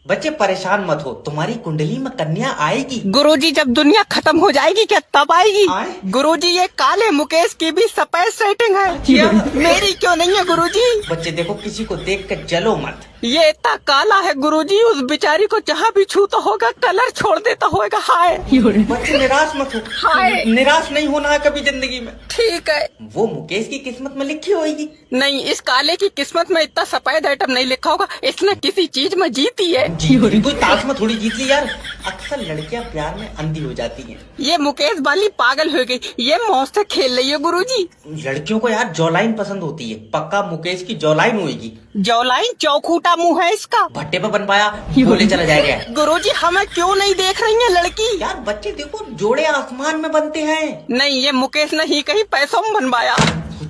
बच्चे परेशान मत हो, तुम्हारी कुंडली में कन्या आएगी। गुरुजी जब दुनिया खत्म हो जाएगी क्या तब आएगी? आए? गुरुजी ये काले मुकेश की भी सफेद सेटिंग है। क्या? मेरी क्यों नहीं है गुरुजी? बच्चे देखो, किसी को देख कर जलो मत। ये इतना काला है गुरुजी, उस बेचारी को जहाँ भी छूता होगा कलर छोड़ देता होगा। हाय बच्चे निराश मत हो, हाय। निराश नहीं होना है कभी जिंदगी में। ठीक है। वो मुकेश की किस्मत में लिखी होगी। नहीं, इस काले की किस्मत में इतना सफेद आइटम नहीं लिखा होगा। इसने किसी चीज में जीती है। जीती कोई ताश में थोड़ी जीत ली यार। अक्सर लड़कियां प्यार में अंधी हो जाती हैं। ये मुकेश वाली पागल हो गई, ये मौज से खेल रही है गुरुजी। लड़कियों को यार जॉलाइन पसंद होती है, पक्का मुकेश की जॉलाइन होगी। जौलाइन चौखूटा मुंह है इसका। भट्टे पे बन पाया, बोले चला जाएगा। गुरुजी हमें क्यों नहीं देख रही है लड़की? यार बच्चे देखो, जोड़े आसमान में बनते हैं। नहीं, ये मुकेश ने ही कहीं पैसों में बनवाया।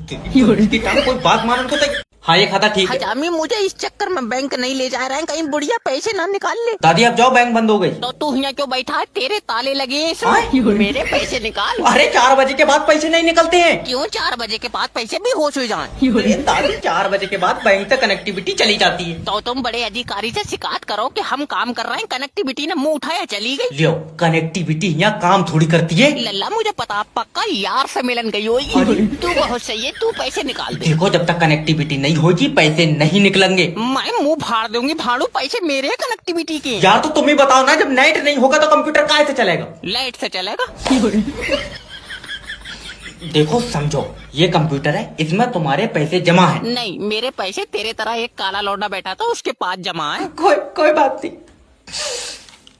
इसकी टांग कोई बात मानो तो सही। हाँ ये खाता ठीक है। हजामी मुझे इस चक्कर में बैंक नहीं ले जा रहे हैं, कहीं बुढ़िया पैसे ना निकाल ले। दादी अब जाओ, बैंक बंद हो गई। तो तू यहाँ क्यों बैठा है? तेरे ताले लगे हैं इसमें। मेरे पैसे निकाल। अरे 4 बजे के बाद पैसे नहीं निकलते हैं। क्यों 4 बजे के बाद पैसे भी होश हो जाए? अरे दादी 4 बजे के बाद बैंक से कनेक्टिविटी चली जाती है। तो तुम बड़े अधिकारी से शिकायत करो कि हम काम कर रहे हैं, कनेक्टिविटी ने मुंह उठाया चली गई। लियो, कनेक्टिविटी यहाँ काम थोड़ी करती है। लल्ला मुझे पता, पक्का यार से मिलन गई होगी। तू बहुत सही है, तू पैसे निकाल दे। देखो जब तक कनेक्टिविटी नहीं होगी पैसे नहीं निकलेंगे। मैं मुंह फाड़ दूंगी भाड़ू, पैसे मेरे कनेक्टिविटी के। यार तो तुम ही बताओ ना, जब नेट नहीं होगा तो कंप्यूटर काहे से चलेगा? लाइट से चलेगा। देखो समझो, ये कंप्यूटर है, इसमें तुम्हारे पैसे जमा है। नहीं, मेरे पैसे तेरे तरह एक काला लौंडा बैठा था उसके पास जमा है। कोई बात नहीं,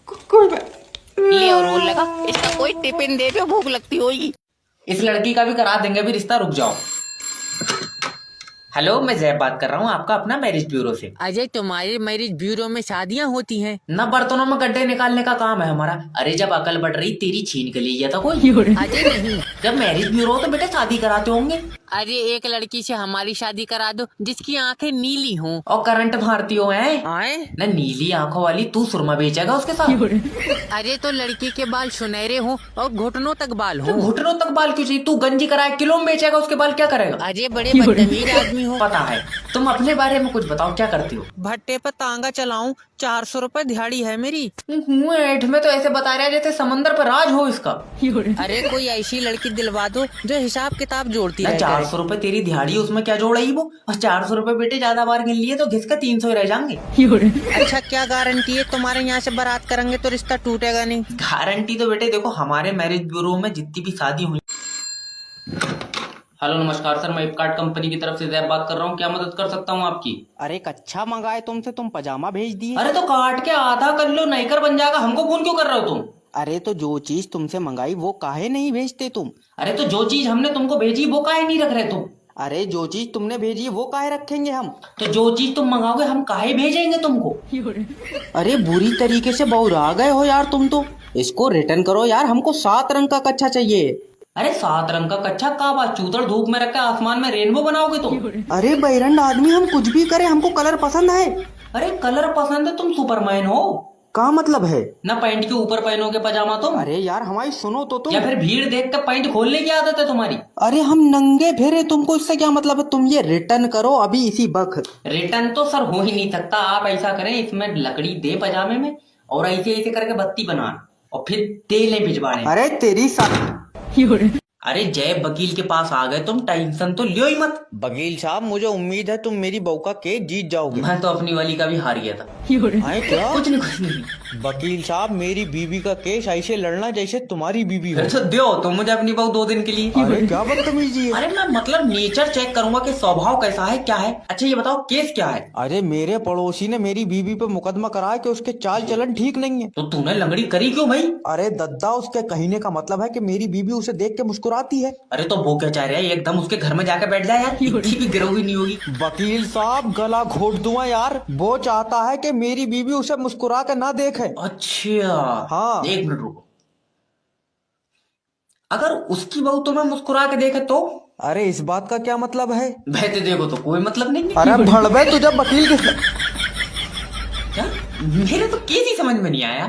कोई बात। ले और रोल लगा, इसका कोई टिफिन दे दो, भूख लगती होगी। इस लड़की का भी करा देंगे अभी रिश्ता, रुक जाओ। हेलो, मैं जैब बात कर रहा हूँ, आपका अपना मैरिज ब्यूरो से। अजय, तुम्हारे मैरिज ब्यूरो में शादियाँ होती हैं? न बर्तनों में गड्ढे निकालने का काम है हमारा। अरे जब अकल बढ़ रही तेरी छीन के लिए था कोई? अजय नहीं। जब मैरिज ब्यूरो हो तो बेटे शादी कराते होंगे। अरे एक लड़की से हमारी शादी करा दो जिसकी आंखें नीली हों और करंट मारती हो हैं? आए न नीली आंखों वाली तू सुरमा बेचेगा उसके साथ? अरे तो लड़की के बाल सुनहरे हों और घुटनों तक बाल तो हों। घुटनों तक बाल क्यों चाहिए? तू गंजी कराए किलो में बेचेगा, उसके बाल क्या करेगा? अजय बड़े बदतमीज आदमी हो। पता है। तुम अपने बारे में कुछ बताओ, क्या करती हो? भट्टे पर तांगा चलाऊं, 400 रुपए दिहाड़ी है मेरी। ऐठ में तो ऐसे बता रहा है जैसे समंदर पर राज हो इसका। अरे कोई ऐसी लड़की दिलवा दो जो हिसाब किताब जोड़ती है। 400 रुपए तेरी दिहाड़ी, उसमें क्या जोड़ रही वो? और 400 रुपए बेटे ज्यादा बार गिन लिए तो घिस के 300 ही रह जाएंगे। अच्छा क्या गारंटी है तुम्हारे यहाँ से बारात करेंगे तो रिश्ता टूटेगा नहीं? गारंटी तो बेटे देखो, हमारे मैरिज ब्यूरो में जितनी भी शादी हुई। हेलो नमस्कार सर, मैं फ्लिपकार्ट कंपनी की तरफ से जैब बात कर रहा हूँ, क्या मदद कर सकता हूँ आपकी? अरे कच्छा मंगाए तुमसे, तुम पजामा भेज दिए। अरे तो काट के आधा कर लो, नहीं कर बन जाएगा। हमको फोन क्यों कर रहे हो तुम? अरे तो जो चीज तुमसे मंगाई वो काहे नहीं भेजते तुम? अरे तो जो चीज हमने तुमको भेजी वो काहे नहीं रख रहे तुम? अरे जो चीज तुमने भेजी वो काहे रखेंगे हम? तो जो चीज तुम मंगाओगे हम काहे भेजेंगे तुमको? अरे बुरी तरीके से बहुरा गए हो यार तुम तो। इसको रिटर्न करो यार, हमको 7 रंग का कच्छा चाहिए। अरे 7 रंग का कच्छा का बात? चूतड़ धूप में रख के आसमान में रेनबो बनाओगे तुम? अरे बैरंड आदमी, हम कुछ भी करें, हमको कलर पसंद है। अरे कलर पसंद है? तुम सुपरमैन हो? क्या मतलब है? ना पैंट के ऊपर पहनोगे पजामा तुम? अरे यार हमारी सुनो तो तुम। या फिर भीड़ देख कर पैंट खोलने की आदत है तुम्हारी? अरे हम नंगे फिरे, तुमको इससे क्या मतलब है? तुम ये रिटर्न करो अभी इसी वक्त। रिटर्न तो सर हो ही नहीं सकता। आप ऐसा करें, इसमें लकड़ी दे पजामे में और ऐसे ऐसे करके बत्ती बना और फिर तेल भिजवाने। अरे तेरी साथ। अरे जय वकील के पास आ गए तुम, टेंशन तो लियो ही मत। वकील साहब मुझे उम्मीद है तुम मेरी बहू का केस जीत जाओगे। मैं तो अपनी वाली का भी हार गया था। आए क्या? कुछ नहीं। वकील साहब मेरी बीवी का केस ऐसे लड़ना जैसे तुम्हारी बीवी हो। अच्छा दो तो मुझे अपनी बहू 2 दिन के लिए। अरे क्या बदतमीजी है। अरे मैं मतलब नेचर चेक करूंगा कि स्वभाव कैसा है, क्या है। अच्छा ये बताओ केस क्या है? अरे मेरे पड़ोसी ने मेरी बीवी पे मुकदमा कराया कि उसके चाल चलन ठीक नहीं है। तो तूने लंगड़ी करी क्यों भाई? अरे दद्दा, उसके कहने का मतलब है कि मेरी बीवी उसे देख के मुस्कुराती है। अरे तो वो क्या चाह रहा है, एकदम उसके घर में जाकर बैठ जाए यार, इतनी भी गिरोगी नहीं होगी। वकील साहब गला घोट दूंगा यार, वो चाहता है कि मेरी बीवी उसे मुस्कुरा के ना देखे। अच्छा हाँ। 1 मिनट रुको। अगर उसकी बहू तुम्हें मुस्कुरा के देखे तो? अरे इस बात का क्या मतलब है? बहते देखो तो कोई मतलब नहीं है। अरे भड़वे तुझे वकील के। क्या? मेरे तो केस ही समझ में नहीं आया।